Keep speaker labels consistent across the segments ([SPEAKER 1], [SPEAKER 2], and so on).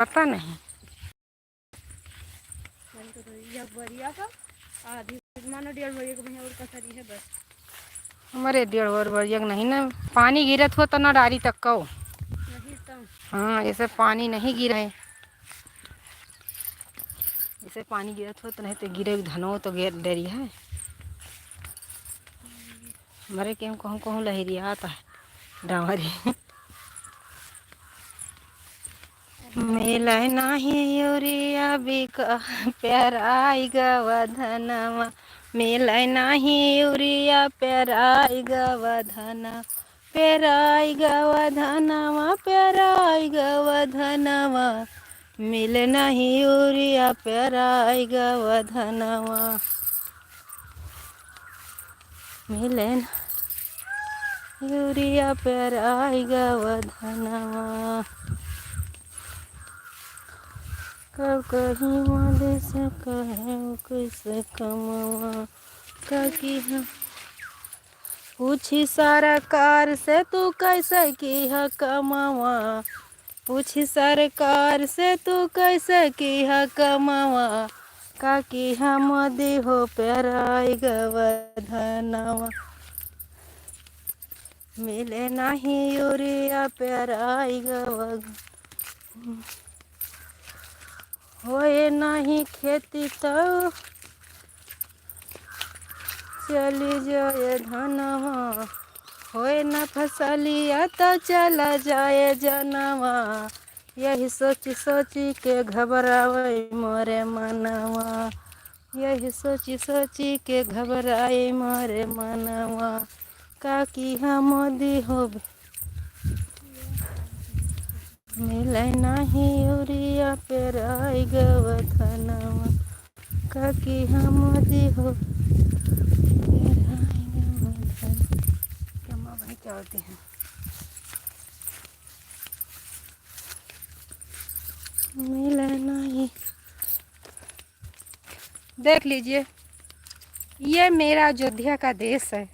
[SPEAKER 1] पता नहीं। हमारे 1.5 बढ़िया नहीं ना पानी गिरत हो तो ना डारी तक को। हाँ ऐसे पानी नहीं गिरा है। ऐसे पानी गिरत हो तो नहीं तो गिरे धनो तो गिर डरी है। हमारे के कहूँ कहूँ लहरिया आता है डावरी। मेला नाही यूरिया बिका प्याराई गवधनवा। मेला नाही यूरिया प्याराई गवधना। प्याराई गवधनवा प्याराई गवधनवा। मिले नहीं यूरिया प्याराई गवधनवा। मिले यूरिया प्याराई गवधनवा। कब कहीं मदे से कहे कैसे कमावा काकी हम पूछी सरकार से तू कैसे की है कमावा। पूछी सरकार से तू कैसे की है कमावा काकी हम दे हो प्याराई गवधनवा। मिले नहीं यूरिया प्याराई गवधनवा। होए नहीं खेती तो चली जाए धनवा। होए न फसलिया तो चला जाए जनवा। यही सोची सोची के घबरावे मोरे मनवा। यही सोची सोची के घबराए मोरे मनवा काकी हम दी हो। मिले नहीं यूरिया प्याराई गवधनवा काकी हम दी हो। क्या होती है मिले नहीं। देख लीजिए ये मेरा अयोध्या का देश है।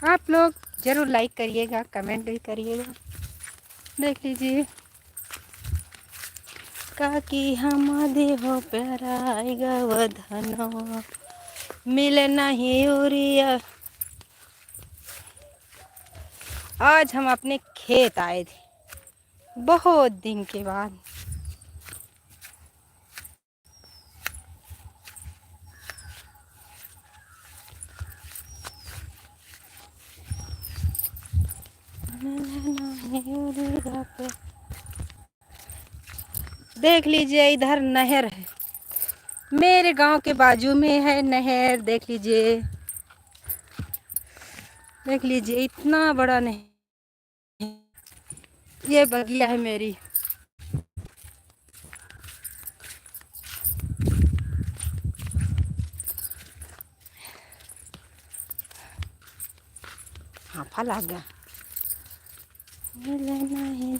[SPEAKER 1] आप लोग ज़रूर लाइक करिएगा कमेंट भी करिएगा। देख लीजिए काकी हम दे हो प्याराई गवधनवा। मिले नहीं यूरिया। आज हम अपने खेत आए थे बहुत दिन के बाद। देख लीजिए इधर नहर है। मेरे गांव के बाजू में है नहर। देख लीजिए देख लीजिए इतना बड़ा नहर। ये बगिया है मेरी। हाँ फल आ गया। मिले नहीं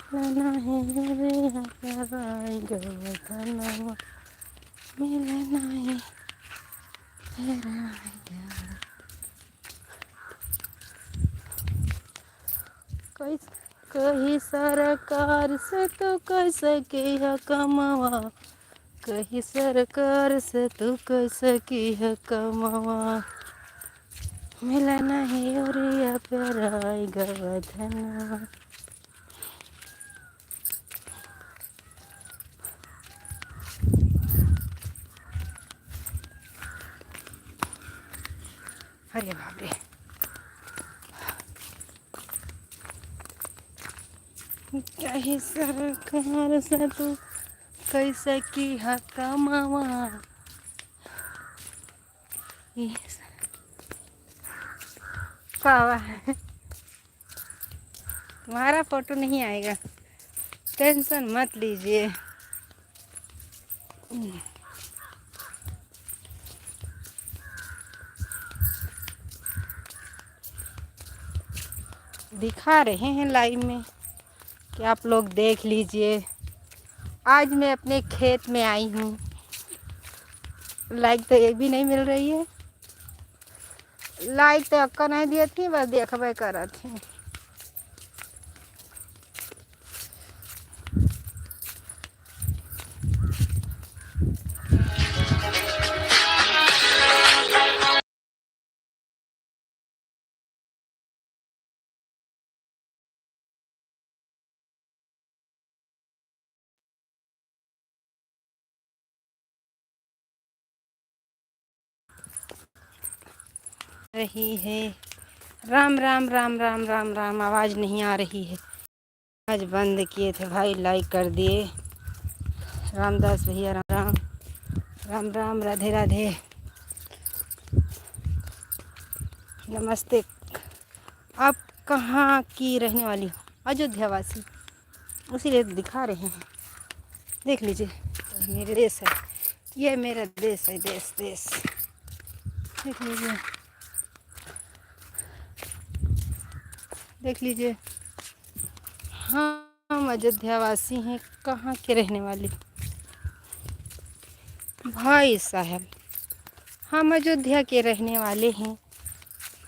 [SPEAKER 1] प्याराई गवधनवा। मिले नहीं कहीं सरकार से तो कैसे की है कमावा। कहीं सरकार से तू कैसे की है कमावा। मिला नहीं यूरिया प्याराई गवधनवा। अरे बाप रे कहीं सरकार से तू कैसे की है कमावा। पावा है तुम्हारा फोटो नहीं आएगा टेंशन मत लीजिए। दिखा रहे हैं लाइव में कि आप लोग देख लीजिए। आज मैं अपने खेत में आई हूँ। लाइक तो एक भी नहीं मिल रही है। लाइक तो अक्का नहीं दी थी बस देखबे कर थी। रही है। राम राम राम राम राम राम, आवाज़ नहीं आ रही है। आज बंद किए थे भाई, लाइक कर दिए। रामदास भैया राम राम राम राम, राधे राधे, नमस्ते। आप कहाँ की रहने वाली हो? अयोध्या वासी, उसीलिए दिखा रहे हैं। देख लीजिए, मेरे देश है ये, मेरा देश है, देश देश। देख लीजिए, देख लीजिए, हम अयोध्या वासी हैं। कहाँ के रहने वाले भाई साहब, हम अयोध्या के रहने वाले हैं।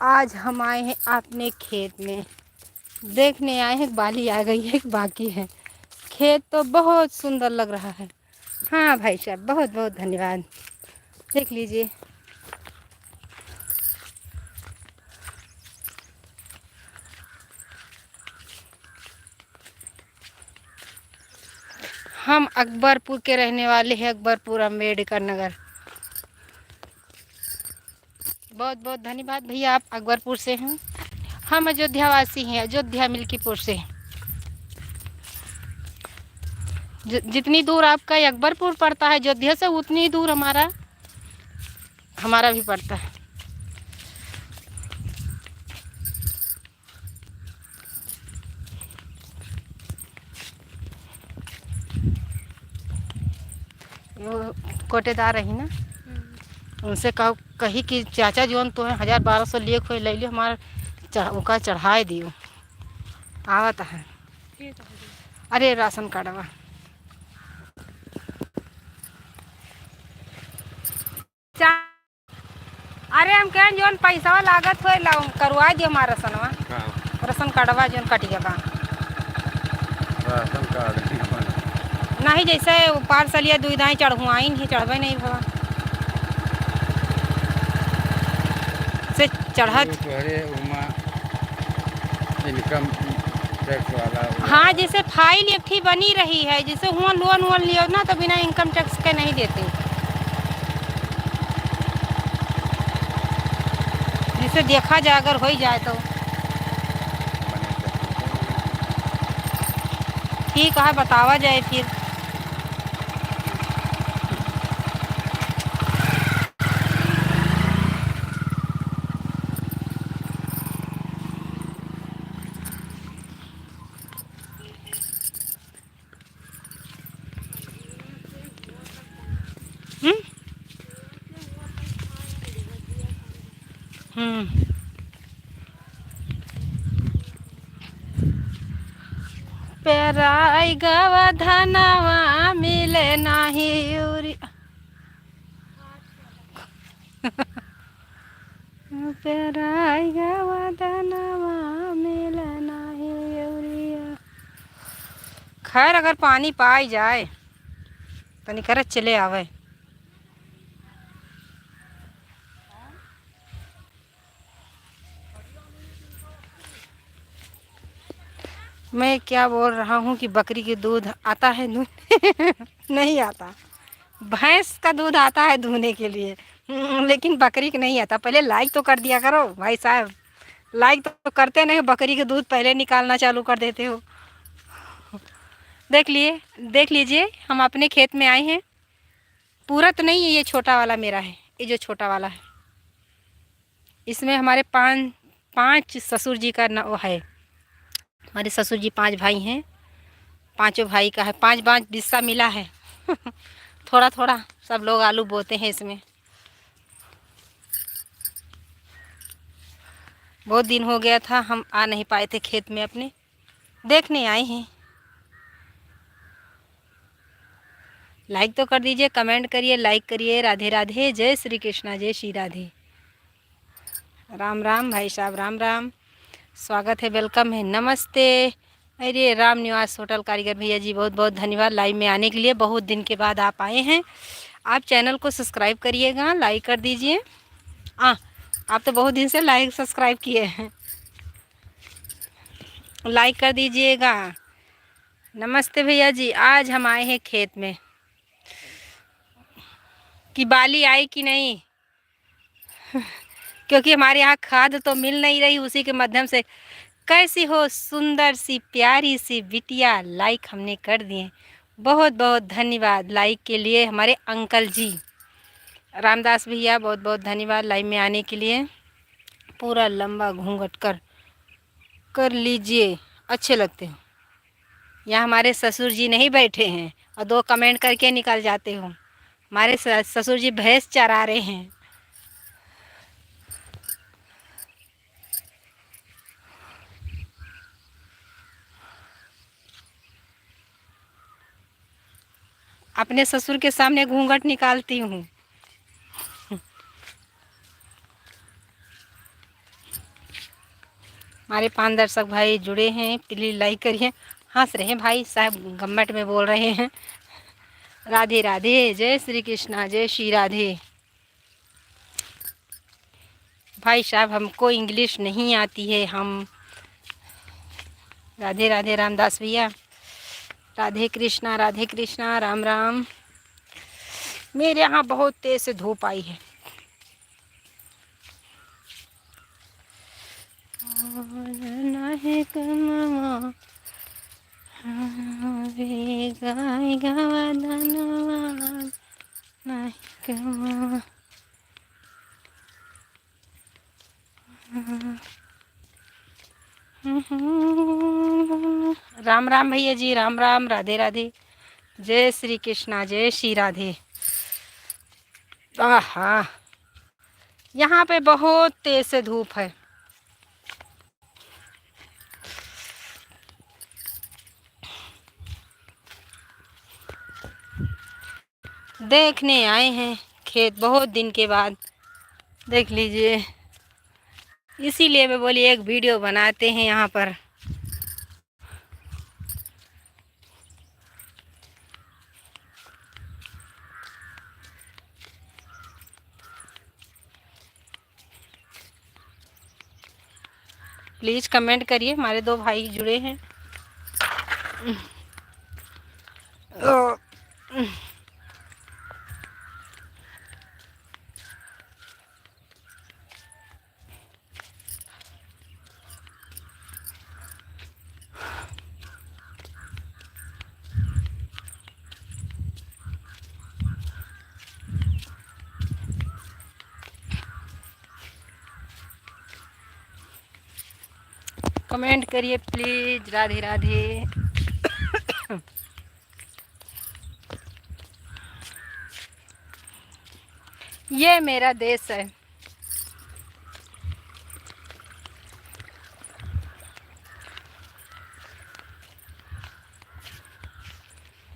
[SPEAKER 1] आज हम आए हैं अपने खेत में, देखने आए हैं। बाली आ गई है, बाकी है। खेत तो बहुत सुंदर लग रहा है। हाँ भाई साहब, बहुत बहुत धन्यवाद। देख लीजिए, हम अकबरपुर के रहने वाले हैं, अकबरपुर अम्बेडकर नगर। बहुत बहुत धन्यवाद भैया, आप अकबरपुर से हैं। हम अयोध्या वासी हैं, अयोध्या मिल्कीपुर से। जितनी दूर आपका अकबरपुर पड़ता है अयोध्या से, उतनी दूर हमारा भी पड़ता है। वो कोटेदार रही ना, उनसे कही कि चाचा जोन तो है 1000-1200 लिए खोई ले लियो, हमारा उनका चढ़ाए दियो। आवत है, अरे राशन कार्डवा। अरे हम कहें जोन पैसा लागत हो करवा दियो हमारा राशनवा, राशन कार्डवा जोन कट गया बा।
[SPEAKER 2] राशन कार्ड
[SPEAKER 1] नहीं, जैसे पार्सलिया दुविधाएँ चढ़ुआई नहीं, चढ़वे नहीं भवा से चढ़त।
[SPEAKER 2] इनकम टैक्स वाला।
[SPEAKER 1] हाँ, जैसे फाइल एक ही बनी रही है, जैसे हुआ लोन वोन लियो ना तो बिना इनकम टैक्स के नहीं देते। जिसे देखा जाए, अगर हो ही जाए तो ठीक है, बतावा जाए फिर। पेराई गवा धनवा मिले नाही यूरिया। पेराई गवा धनवा मिले नाही यूरिया। खैर, अगर पानी पाई जाए तो निकर चले आवे। मैं क्या बोल रहा हूँ कि बकरी के दूध आता है नहीं आता। भैंस का दूध आता है धोने के लिए, लेकिन बकरी का नहीं आता। पहले लाइक तो कर दिया करो भाई साहब, लाइक तो करते नहीं, बकरी के दूध पहले निकालना चालू कर देते हो। देख लीजिए, हम अपने खेत में आए हैं। पूरा तो नहीं है, ये छोटा वाला मेरा है। ये जो छोटा वाला है, इसमें हमारे पाँच ससुर जी का वो है। हमारे ससुर जी 5 भाई हैं, पांचों भाई का है 5-5 हिस्सा मिला है। थोड़ा थोड़ा सब लोग आलू बोते हैं इसमें। बहुत दिन हो गया था, हम आ नहीं पाए थे खेत में अपने, देखने आए हैं। लाइक तो कर दीजिए, कमेंट करिए, लाइक करिए। राधे राधे, जय श्री कृष्णा, जय श्री राधे। राम राम भाई साहब, राम राम, स्वागत है, वेलकम है, नमस्ते। अरे राम निवास होटल कारीगर भैया जी, बहुत बहुत धन्यवाद लाइव में आने के लिए। बहुत दिन के बाद आप आए हैं। आप चैनल को सब्सक्राइब करिएगा, लाइक कर दीजिए। आप तो बहुत दिन से लाइक सब्सक्राइब किए हैं, लाइक कर दीजिएगा। नमस्ते भैया जी, आज हम आए हैं खेत में। कि बाली आई कि नहीं क्योंकि हमारे यहाँ खाद तो मिल नहीं रही, उसी के माध्यम से। कैसी हो सुंदर सी प्यारी सी बिटिया, लाइक हमने कर दिए। बहुत बहुत धन्यवाद लाइक के लिए हमारे अंकल जी। रामदास भैया बहुत बहुत धन्यवाद लाइव में आने के लिए। पूरा लंबा घूंघट कर लीजिए, अच्छे लगते हो। यहाँ हमारे ससुर जी नहीं बैठे हैं और 2 कमेंट करके निकल जाते हो। हमारे ससुर जी भैंस चरा रहे हैं। अपने ससुर के सामने घूंघट निकालती हूँ। हमारे 5 दर्शक भाई जुड़े हैं, प्लीज लाइक करिए। हंस रहे हैं भाई साहब, गम्मट में बोल रहे हैं। राधे राधे, जय श्री कृष्णा, जय श्री राधे। भाई साहब हमको इंग्लिश नहीं आती है, हम। राधे राधे रामदास भैया, राधे कृष्णा, राम राम। मेरे यहाँ बहुत तेज से धूप आई है। राम राम भैया जी, राम राम, राधे राधे, जय श्री कृष्णा, जय श्री राधे। आहा, यहाँ पे बहुत तेज से धूप है। देखने आए हैं खेत बहुत दिन के बाद, देख लीजिए। इसीलिए मैं बोली एक वीडियो बनाते हैं यहाँ पर। प्लीज़ कमेंट करिए, हमारे 2 भाई जुड़े हैं। कमेंट करिए प्लीज, राधे राधे। ये मेरा देश है।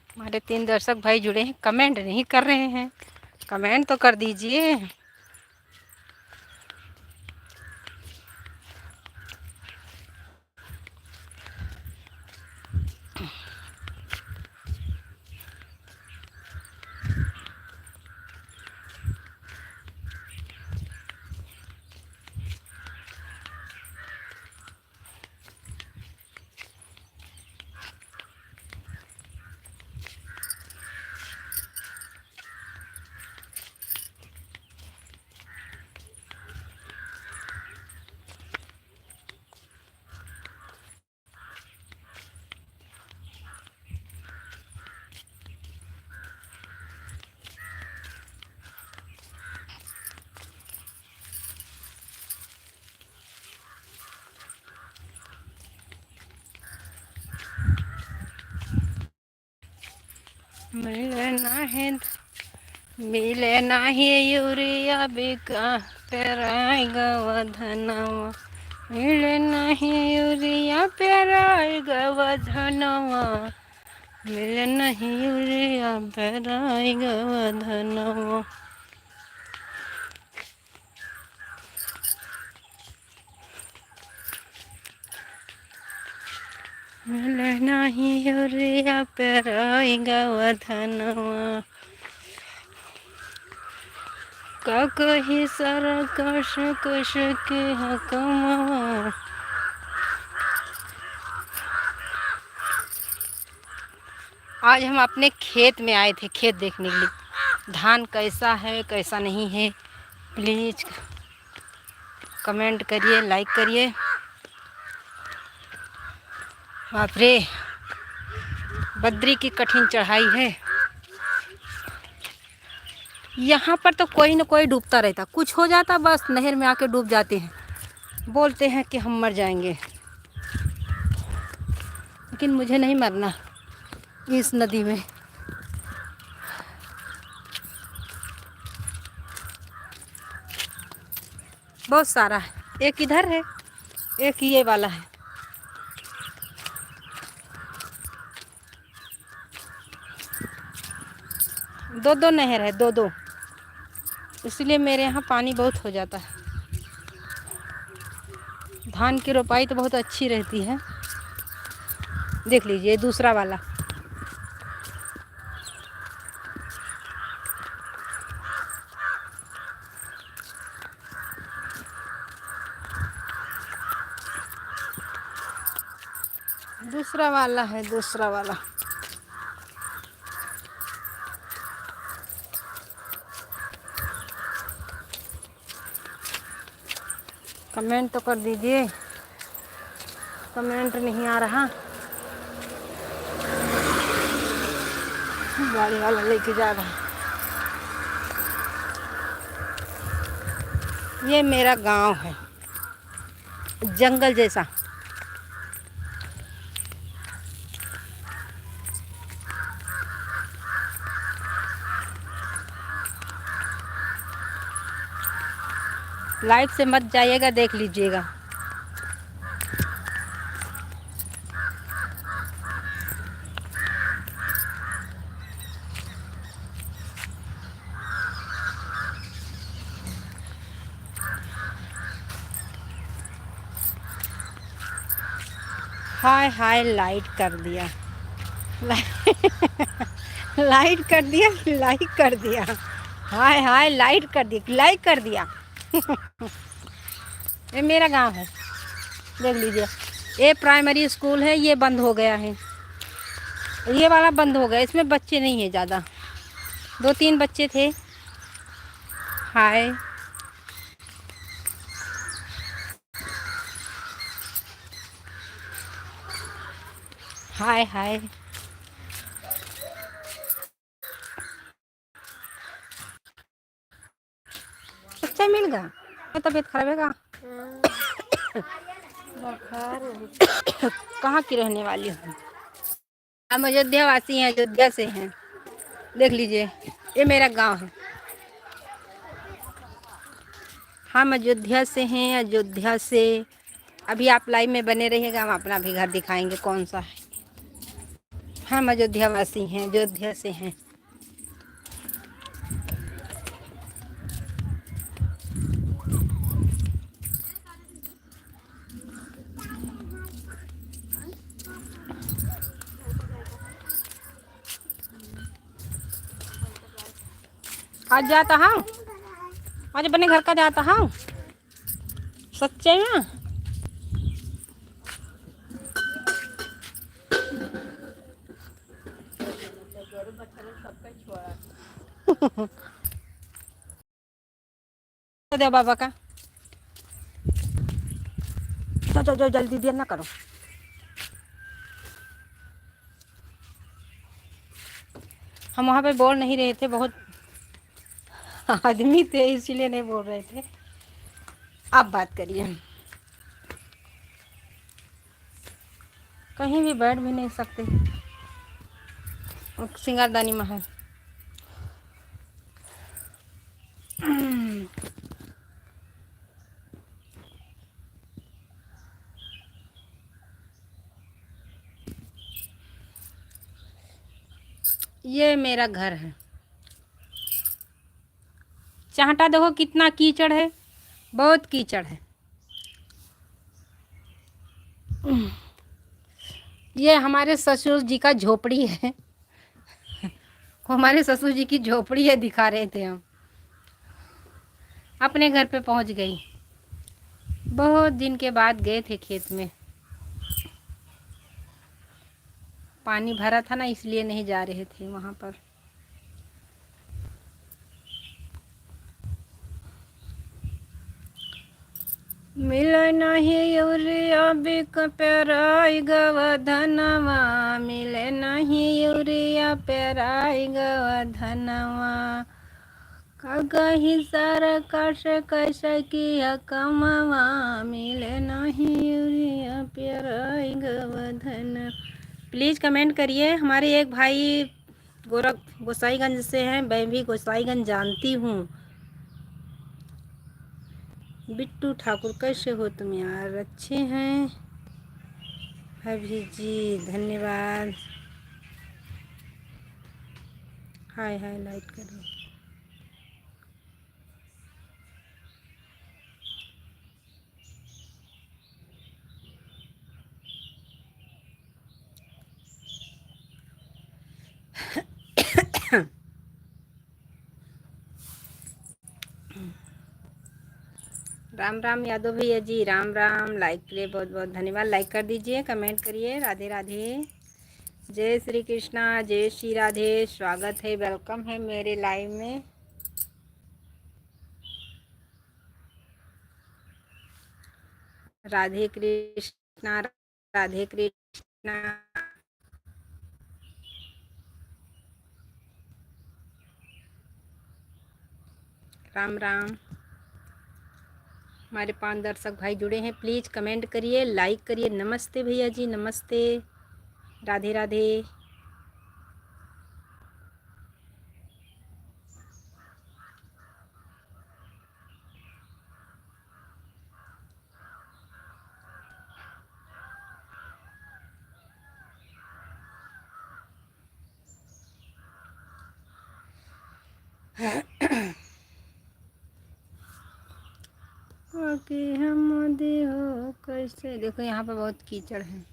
[SPEAKER 1] हमारे 3 दर्शक भाई जुड़े हैं, कमेंट नहीं कर रहे हैं। कमेंट तो कर दीजिए। मिले नाही यूरिया बिका पेराय गवधनवा। मिले नाही यूरिया पेराय गवधनवा। मिले नहीं यूरिया पेराय गवधनवा। मिले नहीं यूरिया पेराय गवधनवा। का कही सारा कश कश के हकमा। आज हम अपने खेत में आए थे, खेत देखने के लिए। धान कैसा है कैसा नहीं है, प्लीज कमेंट करिए, लाइक करिए। बाप रे, बद्री की कठिन चढ़ाई है। यहाँ पर तो कोई न कोई डूबता रहता, कुछ हो जाता बस नहर में आके डूब जाते हैं, बोलते हैं कि हम मर जाएंगे। लेकिन मुझे नहीं मरना इस नदी में। बहुत सारा है, एक इधर है, एक ये वाला है। दो दो नहर है, दो दो, इसलिए मेरे यहाँ पानी बहुत हो जाता है। धान की रोपाई तो बहुत अच्छी रहती है। देख लीजिए दूसरा वाला। दूसरा वाला है, दूसरा वाला। कमेंट तो कर दीजिए, कमेंट नहीं आ रहा। गाड़ी वाला लेके जा रहा है। ये मेरा गांव है, जंगल जैसा। लाइट से मत जाइएगा, देख लीजिएगा। हाय हाय, लाइट कर दिया। लाइट कर दिया, लाइक कर दिया। हाय हाय, लाइट कर दिया, लाइक कर दिया। ये मेरा गांव है, देख लीजिए। ये प्राइमरी स्कूल है, ये बंद हो गया है। ये वाला बंद हो गया, इसमें बच्चे नहीं है ज़्यादा, 2-3 बच्चे थे। हाय, हाय हाय। अच्छा मिल गया, तबीयत खराब है का? कहाँ की रहने वाली हूँ? हम अयोध्या वासी हैं, अयोध्या से हैं। देख लीजिए, ये मेरा गांव है। हम अयोध्या से हैं, अयोध्या से। अभी आप लाइव में बने रहिएगा, हम अपना भी घर दिखाएंगे कौन सा है। हम अयोध्या वासी हैं, अयोध्या से हैं। आज जाता हूँ, आज अपने घर का जाता हूँ, सच्चे में। दे बाबा का, तो जल्दी देर ना करो। हम वहाँ पे बोल नहीं रहे थे, बहुत आदमी थे इसीलिए नहीं बोल रहे थे। आप बात करिए। कहीं भी बैठ भी नहीं सकते, सिंगारदानी में है। ये मेरा घर है। चाहता देखो कितना कीचड़ है, बहुत कीचड़ है। ये हमारे ससुर जी का झोपड़ी है। हमारे ससुर जी की झोपड़ी है, दिखा रहे थे हम। अपने घर पे पहुंच गई, बहुत दिन के बाद गए थे खेत में। पानी भरा था ना, इसलिए नहीं जा रहे थे वहाँ पर। मिल नहीं यूरिया बिक पेराई गवधनवा, मिले नहीं यूरिया पेराई गवधनवा। कगही सर कश कैसे किया कमवा, मिले नहीं यूरिया पेराई गवधन। प्लीज़ कमेंट करिए। हमारे एक भाई गोसाईगंज से हैं, मैं भी गोसाईगंज जानती हूँ। बिट्टू ठाकुर, कैसे हो तुम यार? अच्छे हैं भाभी जी, धन्यवाद। हाय हाय लाइट करो। राम राम यादव भैया जी, राम राम। लाइक के लिए बहुत बहुत धन्यवाद। लाइक कर दीजिए, कमेंट करिए। राधे राधे, जय श्री कृष्णा, जय श्री राधे। स्वागत है, वेलकम है मेरे लाइव में। राधे कृष्णा, राधे कृष्णा। राम राम। हमारे 5 दर्शक भाई जुड़े हैं, प्लीज़ कमेंट करिए, लाइक करिए। नमस्ते भैया जी, नमस्ते। राधे राधे। आके हम दे हो कैसे। देखो यहाँ पर बहुत कीचड़ है।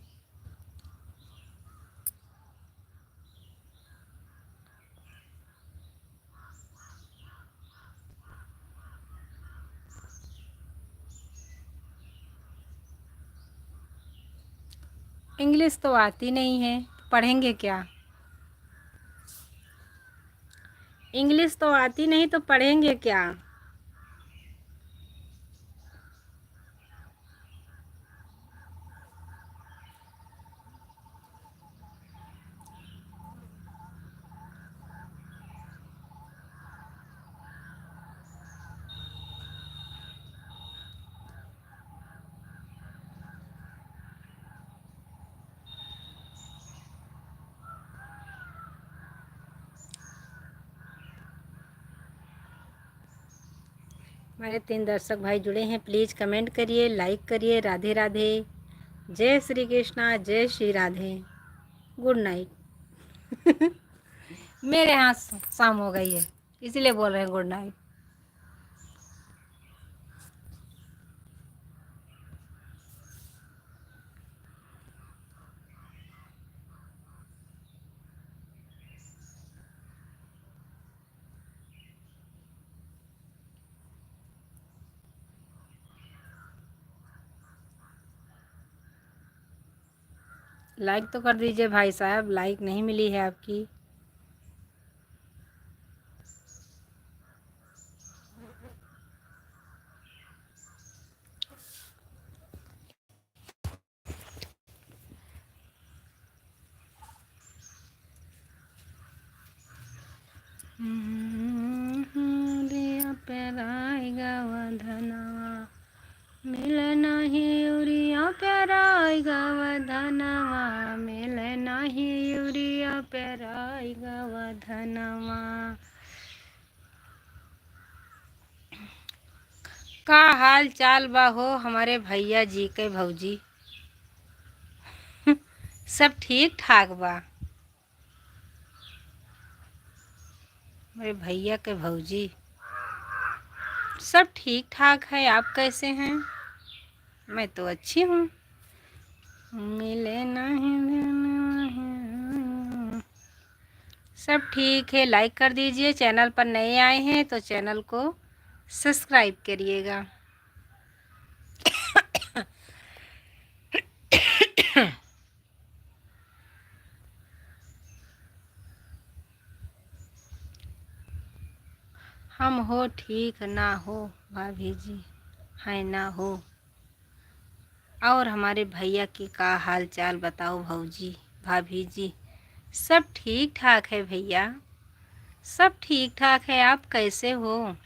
[SPEAKER 1] इंग्लिश तो आती नहीं है, पढ़ेंगे क्या? इंग्लिश तो आती नहीं तो पढ़ेंगे क्या? हमारे 3 दर्शक भाई जुड़े हैं, प्लीज़ कमेंट करिए, लाइक करिए। राधे राधे, जय श्री कृष्णा, जय श्री राधे। Good night. मेरे यहाँ शाम हो गई है, इसीलिए बोल रहे हैं गुड नाइट। लाइक तो कर दीजिए भाई साहब, लाइक नहीं मिली है आपकी। दिया पेराई गवधनवा, मिल नहीं यूरिया पेराई गवधनवा, मिल नहीं यूरिया पेराई गवधनवा। का हाल चाल बा हो हमारे भैया जी के भौजी? सब ठीक ठाक बा। मेरे भैया के भौजी सब ठीक ठाक है। आप कैसे हैं? मैं तो अच्छी हूँ। मिले नहीं, सब ठीक है। लाइक कर दीजिए। चैनल पर नए आए हैं तो चैनल को सब्सक्राइब करिएगा। हम हो ठीक ना हो भाभी जी, है ना हो। और हमारे भैया की का हाल चाल बताओ भौजी भाभी जी। सब ठीक ठाक है भैया, सब ठीक ठाक है। आप कैसे हो?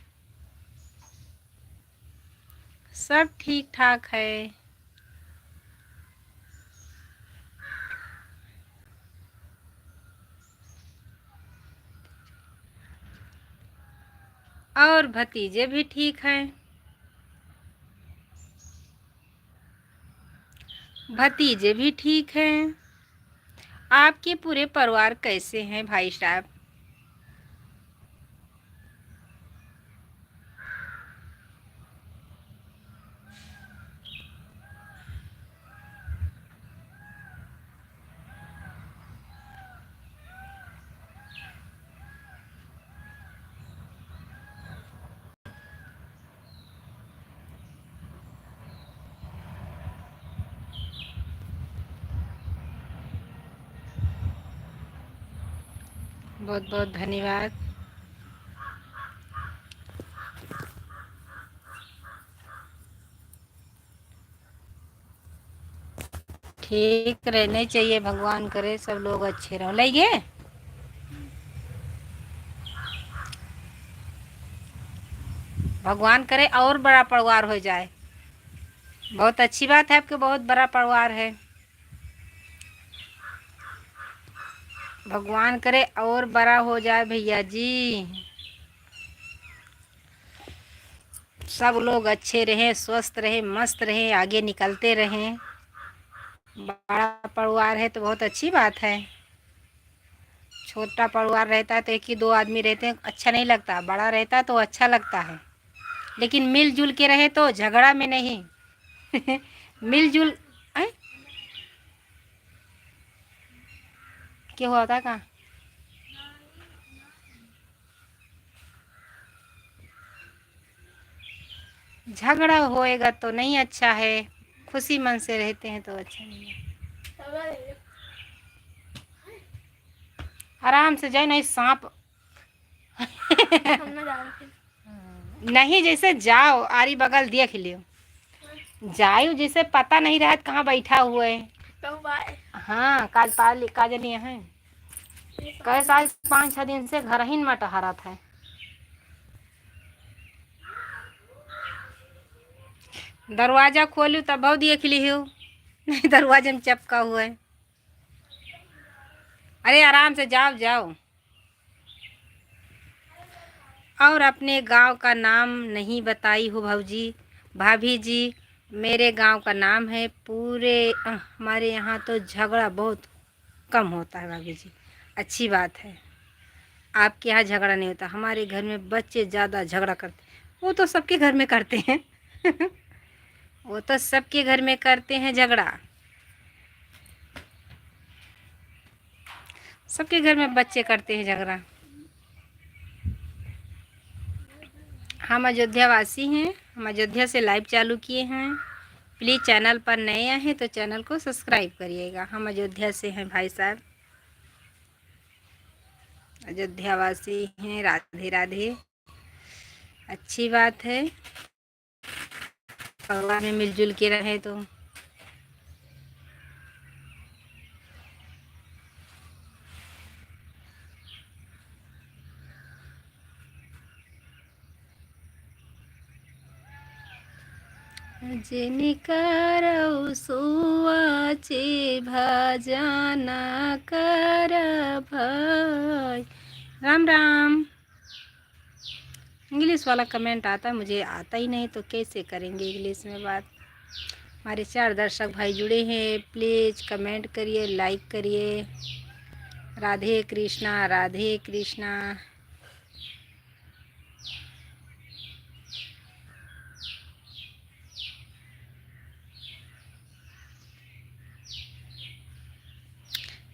[SPEAKER 1] सब ठीक ठाक है। और भतीजे भी ठीक हैं। भतीजे भी ठीक हैं। आपके पूरे परिवार कैसे हैं भाई साहब? बहुत बहुत धन्यवाद। ठीक रहने चाहिए, भगवान करे सब लोग अच्छे रहो। लइगे भगवान करे और बड़ा परिवार हो जाए। बहुत अच्छी बात है, आपके बहुत बड़ा परिवार है। भगवान करे और बड़ा हो जाए भैया जी। सब लोग अच्छे रहें, स्वस्थ रहें, मस्त रहें, आगे निकलते रहें। बड़ा परिवार है तो बहुत अच्छी बात है। छोटा परिवार रहता है तो एक ही दो आदमी रहते हैं, अच्छा नहीं लगता। बड़ा रहता है तो अच्छा लगता है, लेकिन मिलजुल के रहे तो झगड़ा में नहीं। मिलजुल क्या हुआ था का? झगड़ा होएगा तो नहीं अच्छा है। खुशी मन से रहते हैं तो अच्छा नहीं है। आराम से जाए, नहीं सांप नहीं, जैसे जाओ आरी बगल देख लियो। जायो जैसे पता नहीं रहा कहाँ बैठा हुआ है। हाँ, काज पाल काज नहीं है। कैसा 5-6 दिन से घर ही में टहरा था। दरवाजा खोलू तब देख लियो। नहीं, दरवाजे में चपका हुआ है। अरे आराम से जाओ जाओ। और अपने गांव का नाम नहीं बताई हो भाऊजी भाभी जी। मेरे गांव का नाम है पूरे हमारे यहाँ तो झगड़ा बहुत कम होता है भाभी जी। अच्छी बात है। आपके यहाँ झगड़ा नहीं होता, हमारे घर में बच्चे ज़्यादा झगड़ा करते। वो तो सबके घर में करते हैं। वो तो सबके घर में करते हैं झगड़ा। सबके घर में बच्चे करते हैं झगड़ा। हम अयोध्या वासी हैं, हम अयोध्या से लाइव चालू किए हैं। प्लीज़ चैनल पर नए आए हैं तो चैनल को सब्सक्राइब करिएगा। हम अयोध्या से हैं भाई साहब, अयोध्या वासी हैं। राधे राधे। अच्छी बात है, परिवार में मिलजुल के रहें तो। जेनिकारौ सुवाचे भजना कर भाई। राम राम। इंग्लिश वाला कमेंट आता है, मुझे आता ही नहीं तो कैसे करेंगे इंग्लिश में बात। हमारे 4 दर्शक भाई जुड़े हैं, प्लीज़ कमेंट करिए, लाइक करिए। राधे कृष्णा राधे कृष्णा।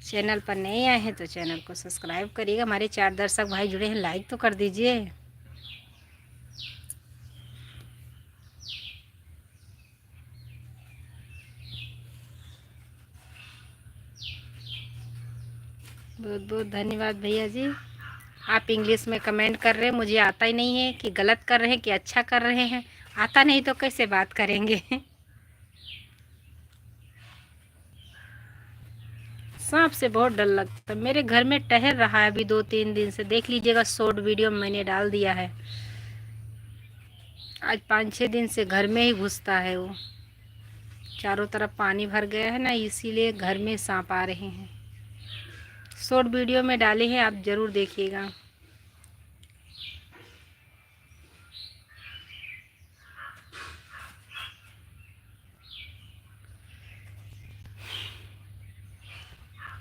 [SPEAKER 1] चैनल पर नए आए हैं तो चैनल को सब्सक्राइब करिएगा। हमारे 4 दर्शक भाई जुड़े हैं, लाइक तो कर दीजिए। बहुत बहुत धन्यवाद भैया जी। आप इंग्लिश में कमेंट कर रहे हैं, मुझे आता ही नहीं है कि गलत कर रहे हैं कि अच्छा कर रहे हैं। आता नहीं तो कैसे बात करेंगे। सांप से बहुत डर लगता है। मेरे घर में टहल रहा है अभी 2-3 दिन से, देख लीजिएगा, शॉर्ट वीडियो मैंने डाल दिया है। आज 5-6 दिन से घर में ही घुसता है वो। चारों तरफ पानी भर गया है ना, इसीलिए घर में सांप आ रहे हैं। शॉर्ट वीडियो में डाले हैं, आप ज़रूर देखिएगा।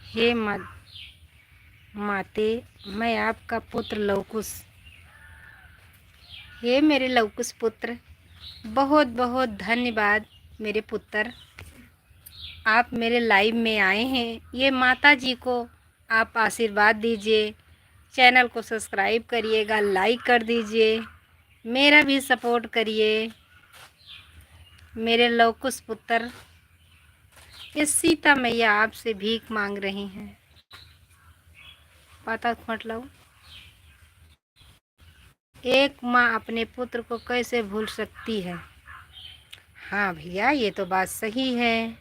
[SPEAKER 1] हे माते, मैं आपका पुत्र लवकुश, हे मेरे लवकुश पुत्र, बहुत बहुत धन्यवाद मेरे पुत्र। आप मेरे लाइव में आए हैं, ये माता जी को आप आशीर्वाद दीजिए। चैनल को सब्सक्राइब करिएगा, लाइक कर दीजिए, मेरा भी सपोर्ट करिए। मेरे लवकुश पुत्र, ये सीता मैया आपसे भीख मांग रही हैं। पता मतलब एक माँ अपने पुत्र को कैसे भूल सकती है। हाँ भैया, ये तो बात सही है।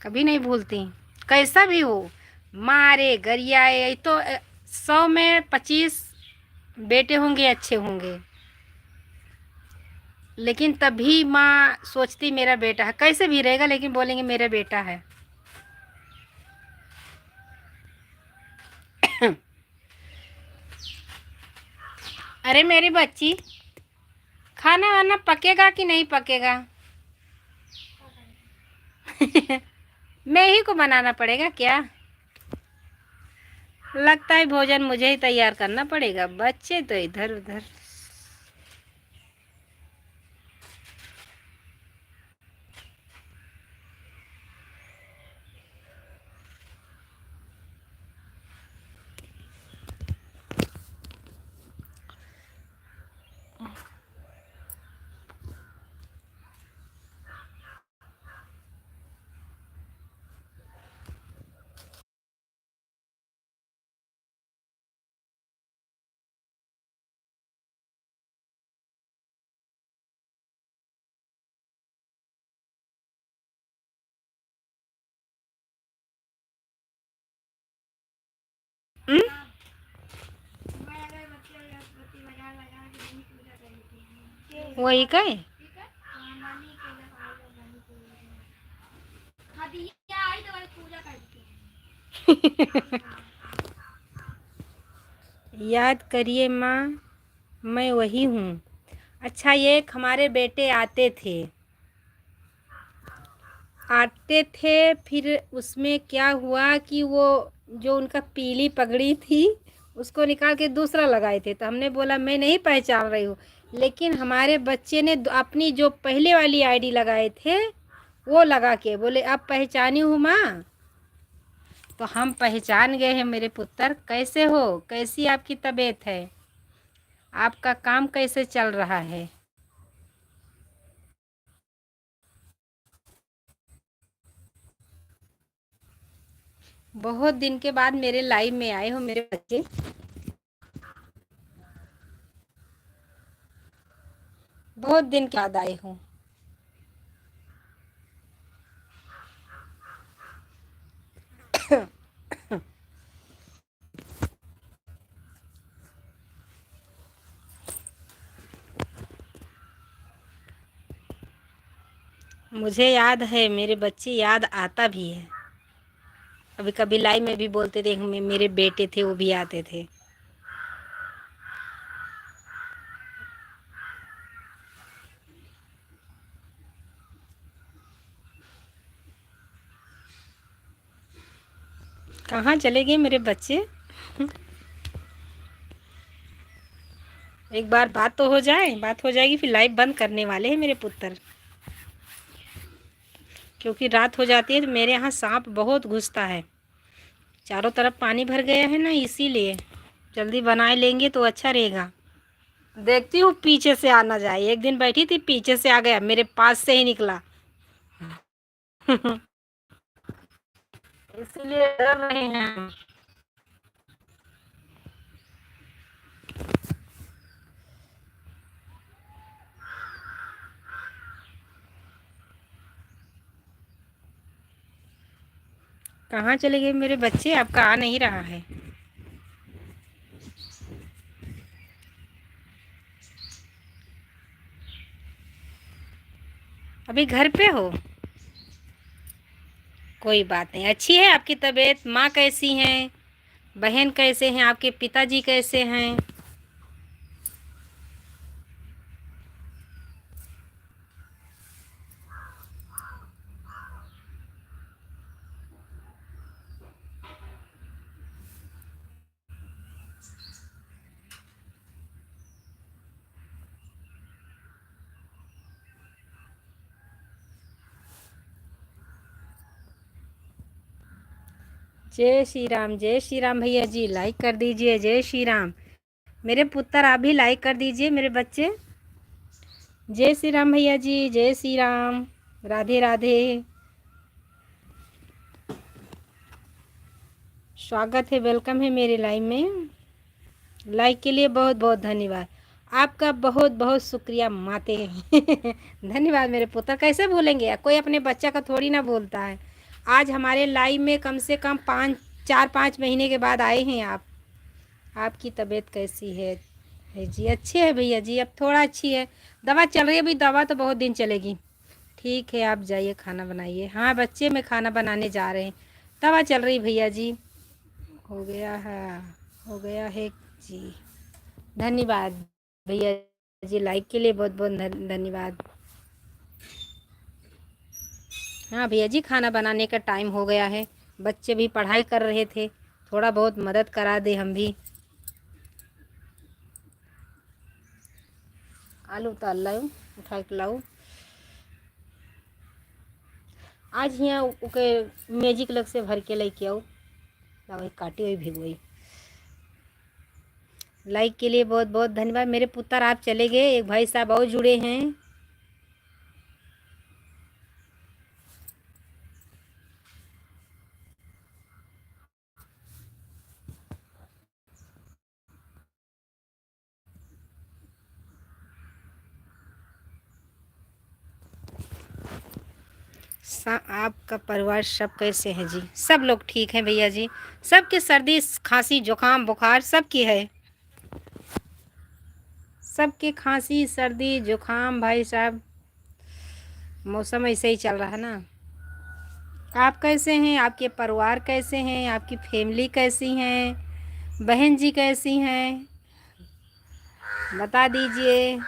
[SPEAKER 1] कभी नहीं भूलती, कैसा भी हो, मारे गरियाए तो 100 में 25 बेटे होंगे, अच्छे होंगे, लेकिन तभी माँ सोचती मेरा बेटा है। कैसे भी रहेगा लेकिन बोलेंगे मेरा बेटा है। अरे मेरी बच्ची, खाना वाना पकेगा कि नहीं पकेगा? मैं ही को बनाना पड़ेगा क्या? लगता है भोजन मुझे ही तैयार करना पड़ेगा, बच्चे तो इधर उधर। वही कहे। याद करिए माँ, मैं वही हूँ। अच्छा, ये हमारे बेटे आते थे, फिर उसमें क्या हुआ कि वो जो उनका पीली पगड़ी थी उसको निकाल के दूसरा लगाए थे, तो हमने बोला मैं नहीं पहचान रही हूँ, लेकिन हमारे बच्चे ने अपनी जो पहले वाली आईडी लगाए थे वो लगा के बोले अब पहचानी हूँ माँ। तो हम पहचान गए हैं मेरे पुत्र। कैसे हो, कैसी आपकी तबीयत है, आपका काम कैसे चल रहा है? बहुत दिन के बाद मेरे लाइव में आए हो मेरे बच्चे। बहुत दिन के बाद आए हो। मुझे याद है, मेरे बच्चे याद आता भी है। कभी कभी लाइव में भी बोलते थे, मेरे बेटे थे वो भी आते थे। कहाँ चले गए मेरे बच्चे? एक बार बात तो हो जाए, बात हो जाएगी फिर लाइव बंद करने वाले हैं मेरे पुत्र, क्योंकि रात हो जाती है तो मेरे यहाँ सांप बहुत घुसता है। चारों तरफ पानी भर गया है ना, इसीलिए जल्दी बना लेंगे तो अच्छा रहेगा। देखती हूँ पीछे से आ ना जाए। एक दिन बैठी थी, पीछे से आ गया, मेरे पास से ही निकला। इसीलिए डर रहे हैं हम। कहाँ चले गए मेरे बच्चे? आपका आ नहीं रहा है। अभी घर पे हो? कोई बात नहीं, अच्छी है आपकी तबीयत? माँ कैसी हैं? बहन कैसे हैं? आपके पिताजी कैसे हैं? जय श्री राम भैया जी, लाइक कर दीजिए। जय श्री राम मेरे पुत्र, आप भी लाइक कर दीजिए मेरे बच्चे। जय श्री राम भैया जी, जय श्री राम, राधे राधे। स्वागत है, वेलकम है मेरे लाइव में। लाइक के लिए बहुत बहुत धन्यवाद। आपका बहुत बहुत शुक्रिया माते। धन्यवाद मेरे पुत्र, कैसे भूलेंगे? कोई अपने बच्चा का थोड़ी ना भूलता है। आज हमारे लाइव में कम से कम 4-5 महीने के बाद आए हैं आप। आपकी तबीयत कैसी है जी? अच्छी है भैया जी, अब थोड़ा अच्छी है। दवा चल रही है, अभी दवा तो बहुत दिन चलेगी। ठीक है, आप जाइए खाना बनाइए। हाँ बच्चे, मैं खाना बनाने जा रहे हैं। दवा चल रही भैया जी। हो गया है, हो गया है जी। धन्यवाद भैया जी, लाइक के लिए बहुत बहुत धन्यवाद। हाँ भैया जी, खाना बनाने का टाइम हो गया है। बच्चे भी पढ़ाई कर रहे थे, थोड़ा बहुत मदद करा दे हम भी। आलू उतार लाओ, उठा के लाओ। आज यहाँ ओके मैजिक लग से भर के लेके आओ। लाओ काटी हुई भिगोई। लाइक के लिए बहुत बहुत धन्यवाद मेरे पुत्र। आप चले गए, एक भाई साहब और जुड़े हैं। आपका परिवार सब कैसे हैं जी? सब लोग ठीक हैं भैया जी। सबके सर्दी खांसी जुकाम बुखार सबकी है। सबके खांसी सर्दी जुकाम भाई साहब, मौसम ऐसे ही चल रहा है ना। आप कैसे हैं? आपके परिवार कैसे हैं? आपकी फैमिली कैसी हैं? बहन जी कैसी हैं? बता दीजिए।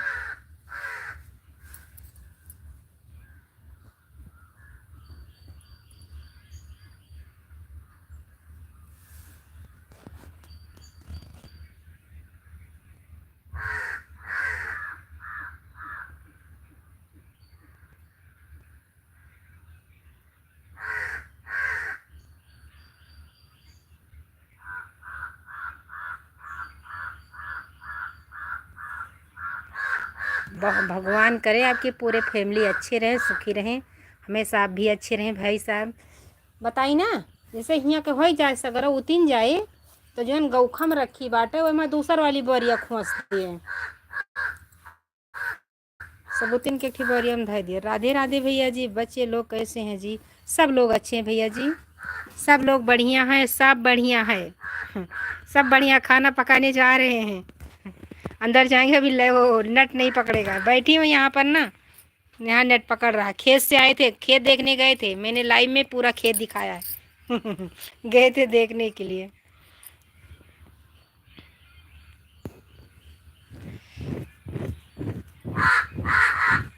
[SPEAKER 1] भगवान करे आपके पूरे फैमिली अच्छे रहें, सुखी रहें, हमेशा आप भी अच्छे रहें भाई साहब। बताई ना, जैसे हियाँ के हो जाए सगरो उतिन जाए तो जौन गौखम रखी बाटे ओहिमा दूसर वाली बोरिया खोस दिए, सब उतिन के बोरिया में धर दिए। राधे राधे भैया जी। बच्चे लोग कैसे हैं जी? सब लोग अच्छे हैं भैया जी, सब लोग बढ़िया हैं, सब बढ़िया है। सब बढ़िया। खाना पकाने जा रहे हैं, अंदर जाएंगे। अभी वो नट नहीं पकड़ेगा। बैठी हूँ यहाँ पर ना, यहाँ नेट पकड़ रहा। खेत से आए थे, खेत देखने गए थे, मैंने लाइव में पूरा खेत दिखाया है। गए थे देखने के लिए।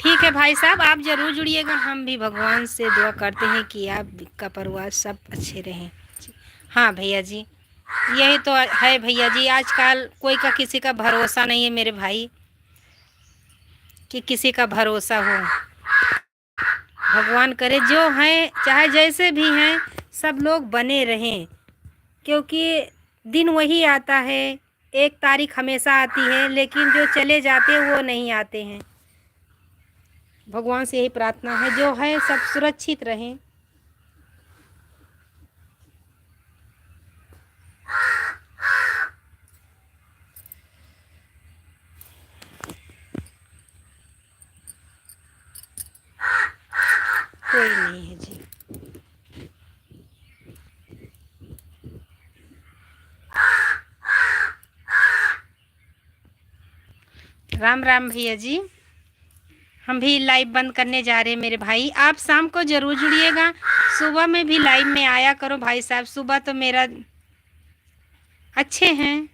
[SPEAKER 1] ठीक है भाई साहब, आप ज़रूर जुड़िएगा। हम भी भगवान से दुआ करते हैं कि आपका परिवार सब अच्छे रहें। हाँ भैया जी, यही तो है भैया जी। आजकल कोई का किसी का भरोसा नहीं है मेरे भाई, कि किसी का भरोसा हो। भगवान करे जो हैं चाहे जैसे भी हैं सब लोग बने रहें, क्योंकि दिन वही आता है। एक तारीख हमेशा आती है, लेकिन जो चले जाते हैं वो नहीं आते हैं। भगवान से यही प्रार्थना है जो है सब सुरक्षित रहें। कोई नहीं है जी। राम राम भैया जी। हम भी लाइव बंद करने जा रहे हैं मेरे भाई। आप शाम को ज़रूर जुड़िएगा, सुबह में भी लाइव में आया करो भाई साहब। सुबह तो मेरा अच्छे हैं,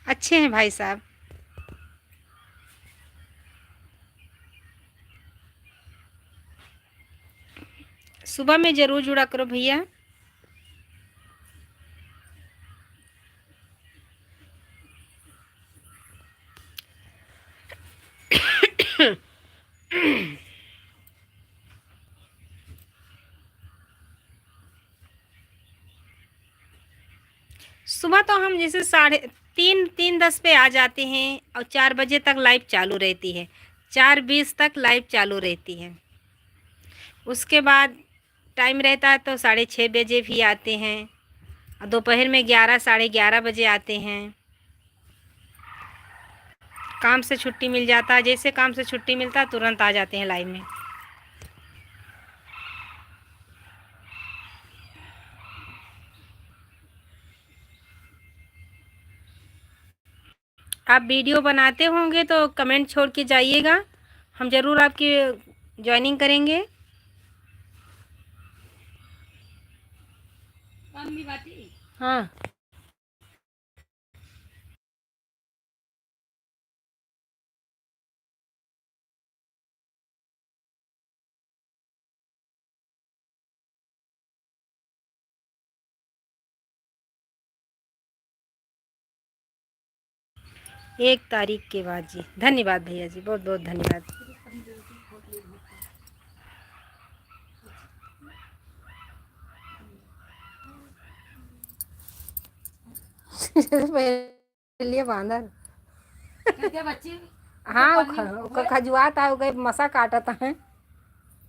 [SPEAKER 1] अच्छे हैं भाई साहब। सुबह में ज़रूर जुड़ा करो भैया। सुबह तो हम जैसे 3:30 पे आ जाते हैं और 4 बजे तक लाइव चालू रहती है, 4:20 तक लाइव चालू रहती है। उसके बाद टाइम रहता है तो 6:30 बजे भी आते हैं और दोपहर में 11 साढ़े 11 बजे आते हैं। काम से छुट्टी मिल जाता है, जैसे काम से छुट्टी मिलता है तुरंत आ जाते हैं लाइव में। आप वीडियो बनाते होंगे तो कमेंट छोड़ के जाइएगा, हम ज़रूर आपकी ज्वाइनिंग करेंगे। हाँ, एक तारीख के बाद जी। धन्यवाद भैया जी, बहुत बहुत धन्यवाद। लिए बांदर
[SPEAKER 3] बच्ची
[SPEAKER 1] हाँ खजुआत है, गए मसा काटता है।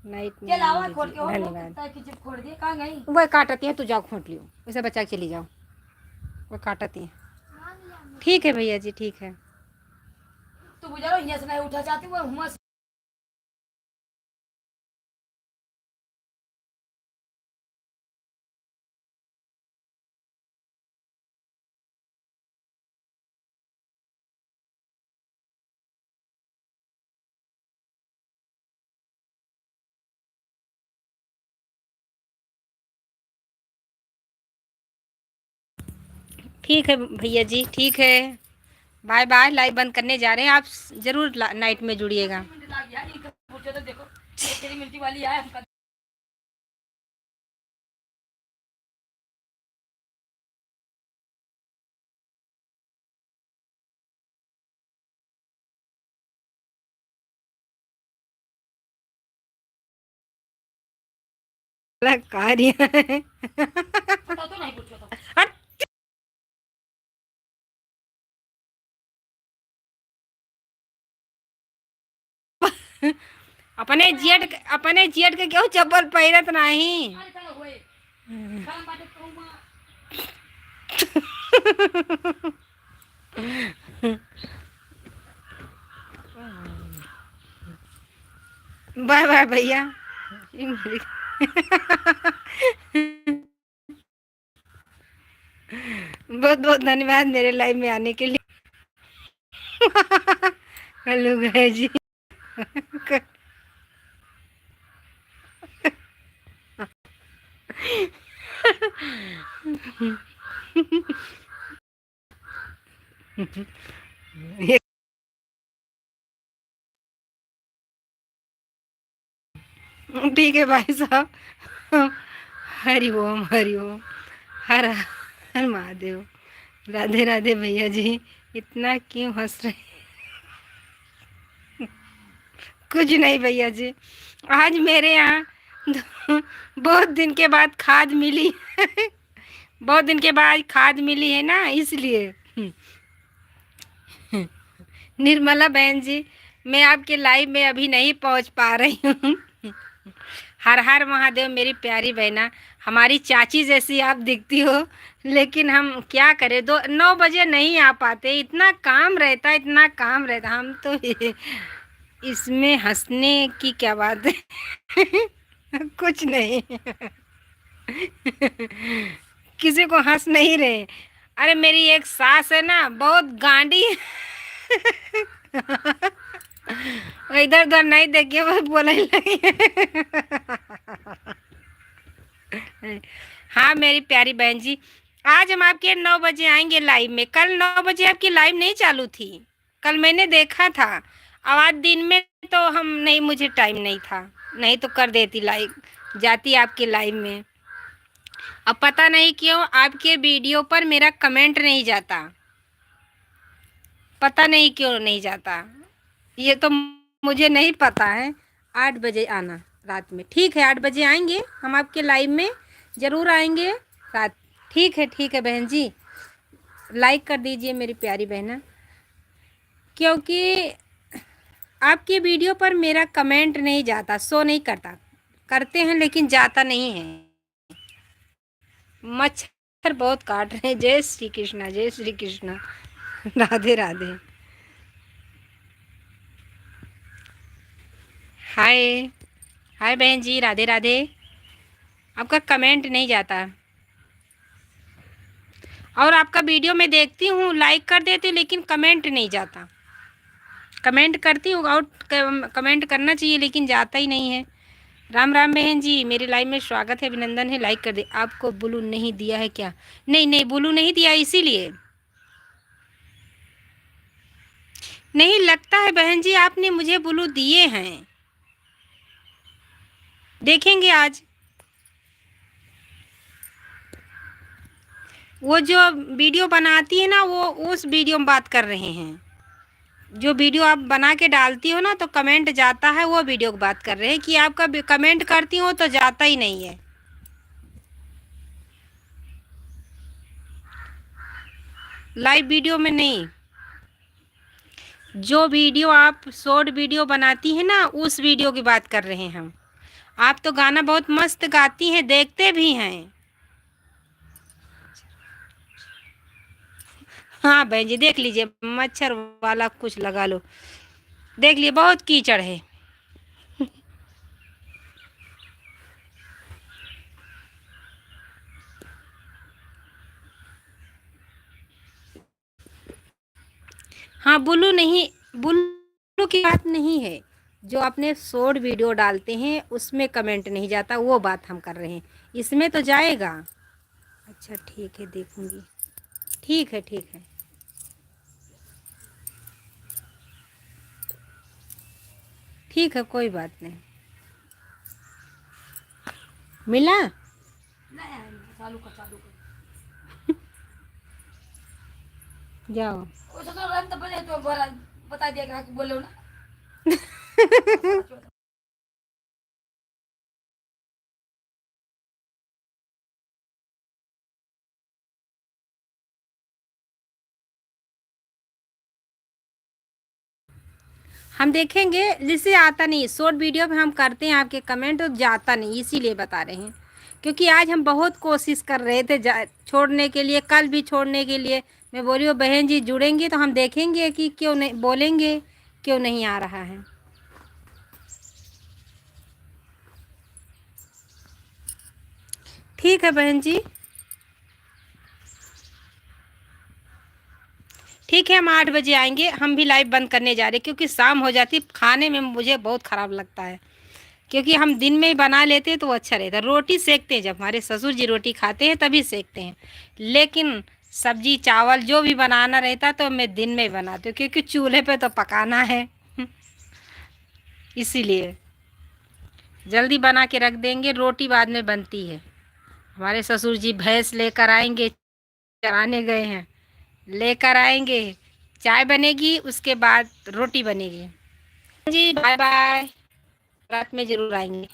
[SPEAKER 1] नाइट में
[SPEAKER 3] लावा खोल के
[SPEAKER 1] धन्यवाद।
[SPEAKER 3] कि जब खोल दिए कहाँ गई
[SPEAKER 1] वह काटती है, तू जाओ खोट लियो, वैसे बच्चा के चली जाओ, वह काटती है। ठीक है भैया जी, ठीक है।
[SPEAKER 3] तू बुझारो यहाँ से नहीं उठा चाहती वो हुआ
[SPEAKER 1] ठीक है भैया जी, ठीक है। बाय बाय, लाइव बंद करने जा रहे हैं। आप ज़रूर नाइट में जुड़िएगा।
[SPEAKER 3] तो देखो तेरी मिर्ची वाली आया हम
[SPEAKER 1] कार्य है।
[SPEAKER 3] तो नहीं पूछो तो
[SPEAKER 1] अपने जेठ के क्यों चप्पल पहिरत नहीं।
[SPEAKER 3] अरे चलो होए काम बाटे कहूँ
[SPEAKER 1] बाय बाय भैया। बहुत बहुत धन्यवाद मेरे लाइव में आने के लिए। हेलो गए जी। ठीक है भाई साहब। हरि ओम हरि ओम, हर हर महादेव। राधे राधे भैया जी, इतना क्यों हंस रहे। कुछ नहीं भैया जी, आज मेरे यहाँ बहुत दिन के बाद खाद मिली। बहुत दिन के बाद खाद मिली है ना, इसलिए। निर्मला बहन जी, मैं आपके लाइव में अभी नहीं पहुंच पा रही हूँ। हर हर महादेव मेरी प्यारी बहना, हमारी चाची जैसी आप दिखती हो, लेकिन हम क्या करें, 9 बजे नहीं आ पाते, इतना काम रहता, इतना काम रहता। हम तो इसमें हंसने की क्या बात है। कुछ नहीं। किसी को हंस नहीं रहे। अरे मेरी एक सास है ना, बहुत गांडी। वो इधर उधर नहीं देखिए, वो बोलने लगी। हाँ मेरी प्यारी बहन जी, आज हम आपके 9 बजे आएंगे लाइव में। कल 9 बजे आपकी लाइव नहीं चालू थी, कल मैंने देखा था। अब आज दिन में तो हम नहीं, मुझे टाइम नहीं था, नहीं तो कर देती लाइव, जाती आपके लाइव में। अब पता नहीं क्यों आपके वीडियो पर मेरा कमेंट नहीं जाता, पता नहीं क्यों नहीं जाता, ये तो मुझे नहीं पता है। 8 बजे आना रात में, ठीक है 8 बजे आएंगे हम आपके लाइव में, ज़रूर आएंगे रात। ठीक है बहन जी, लाइक कर दीजिए मेरी प्यारी बहना, क्योंकि आपकी वीडियो पर मेरा कमेंट नहीं जाता, शो नहीं करता, करते हैं लेकिन जाता नहीं है। मच्छर बहुत काट रहे हैं। जय श्री कृष्णा, जय श्री कृष्णा। राधे राधे। हाय हाय बहन जी, राधे राधे। आपका कमेंट नहीं जाता, और आपका वीडियो मैं देखती हूँ, लाइक कर देती हूँ, लेकिन कमेंट नहीं जाता। कमेंट करती हूँ और कमेंट करना चाहिए लेकिन जाता ही नहीं है। राम राम बहन जी, मेरे लाइव में स्वागत है, अभिनंदन है, लाइक कर दे। आपको ब्लू नहीं दिया है क्या? नहीं नहीं, ब्लू नहीं दिया, इसीलिए नहीं लगता है बहन जी आपने मुझे ब्लू दिए हैं। देखेंगे आज। वो जो वीडियो बनाती है ना, वो उस वीडियो में बात कर रहे हैं। जो वीडियो आप बना के डालती हो ना तो कमेंट जाता है, वो वीडियो की बात कर रहे हैं कि आपका कमेंट करती हो तो जाता ही नहीं है। लाइव वीडियो में नहीं, जो वीडियो आप शॉर्ट वीडियो बनाती हैं ना, उस वीडियो की बात कर रहे हैं हम। आप तो गाना बहुत मस्त गाती हैं, देखते भी हैं। हाँ बहन जी, देख लीजिए मच्छर वाला कुछ लगा लो, देख लिए बहुत कीचड़ है। हाँ ब्लू नहीं, ब्लू की बात नहीं है, जो आपने शॉर्ट वीडियो डालते हैं उसमें कमेंट नहीं जाता, वो बात हम कर रहे हैं। इसमें तो जाएगा। अच्छा ठीक है, देखूंगी। ठीक है ठीक है। ठीक है, कोई बात नहीं। मिला?
[SPEAKER 3] नहीं चालू कर, चालू कर।
[SPEAKER 1] जाओ।
[SPEAKER 3] वो तो रन तो पहले तो बता दिया कि बोलो ना।
[SPEAKER 1] हम देखेंगे, जिसे आता नहीं, शॉर्ट वीडियो में हम करते हैं आपके कमेंट तो जाता नहीं, इसीलिए बता रहे हैं। क्योंकि आज हम बहुत कोशिश कर रहे थे छोड़ने के लिए, कल भी छोड़ने के लिए। मैं बोली वो बहन जी जुड़ेंगे तो हम देखेंगे कि क्यों नहीं, बोलेंगे क्यों नहीं आ रहा है। ठीक है बहन जी, ठीक है हम 8 बजे आएंगे। हम भी लाइव बंद करने जा रहे हैं क्योंकि शाम हो जाती, खाने में मुझे बहुत ख़राब लगता है। क्योंकि हम दिन में ही बना लेते हैं तो वो अच्छा रहता है। रोटी सेकते हैं, जब हमारे ससुर जी रोटी खाते हैं तभी सेकते हैं, लेकिन सब्जी चावल जो भी बनाना रहता तो मैं दिन में ही बनाती हूँ, क्योंकि चूल्हे पे तो पकाना है। इसीलिए जल्दी बना के रख देंगे, रोटी बाद में बनती है। हमारे ससुर जी भैंस लेकर आएंगे, चराने गए हैं, लेकर आएंगे, चाय बनेगी, उसके बाद रोटी बनेगी। जी बाय बाय, रात में ज़रूर आएंगे।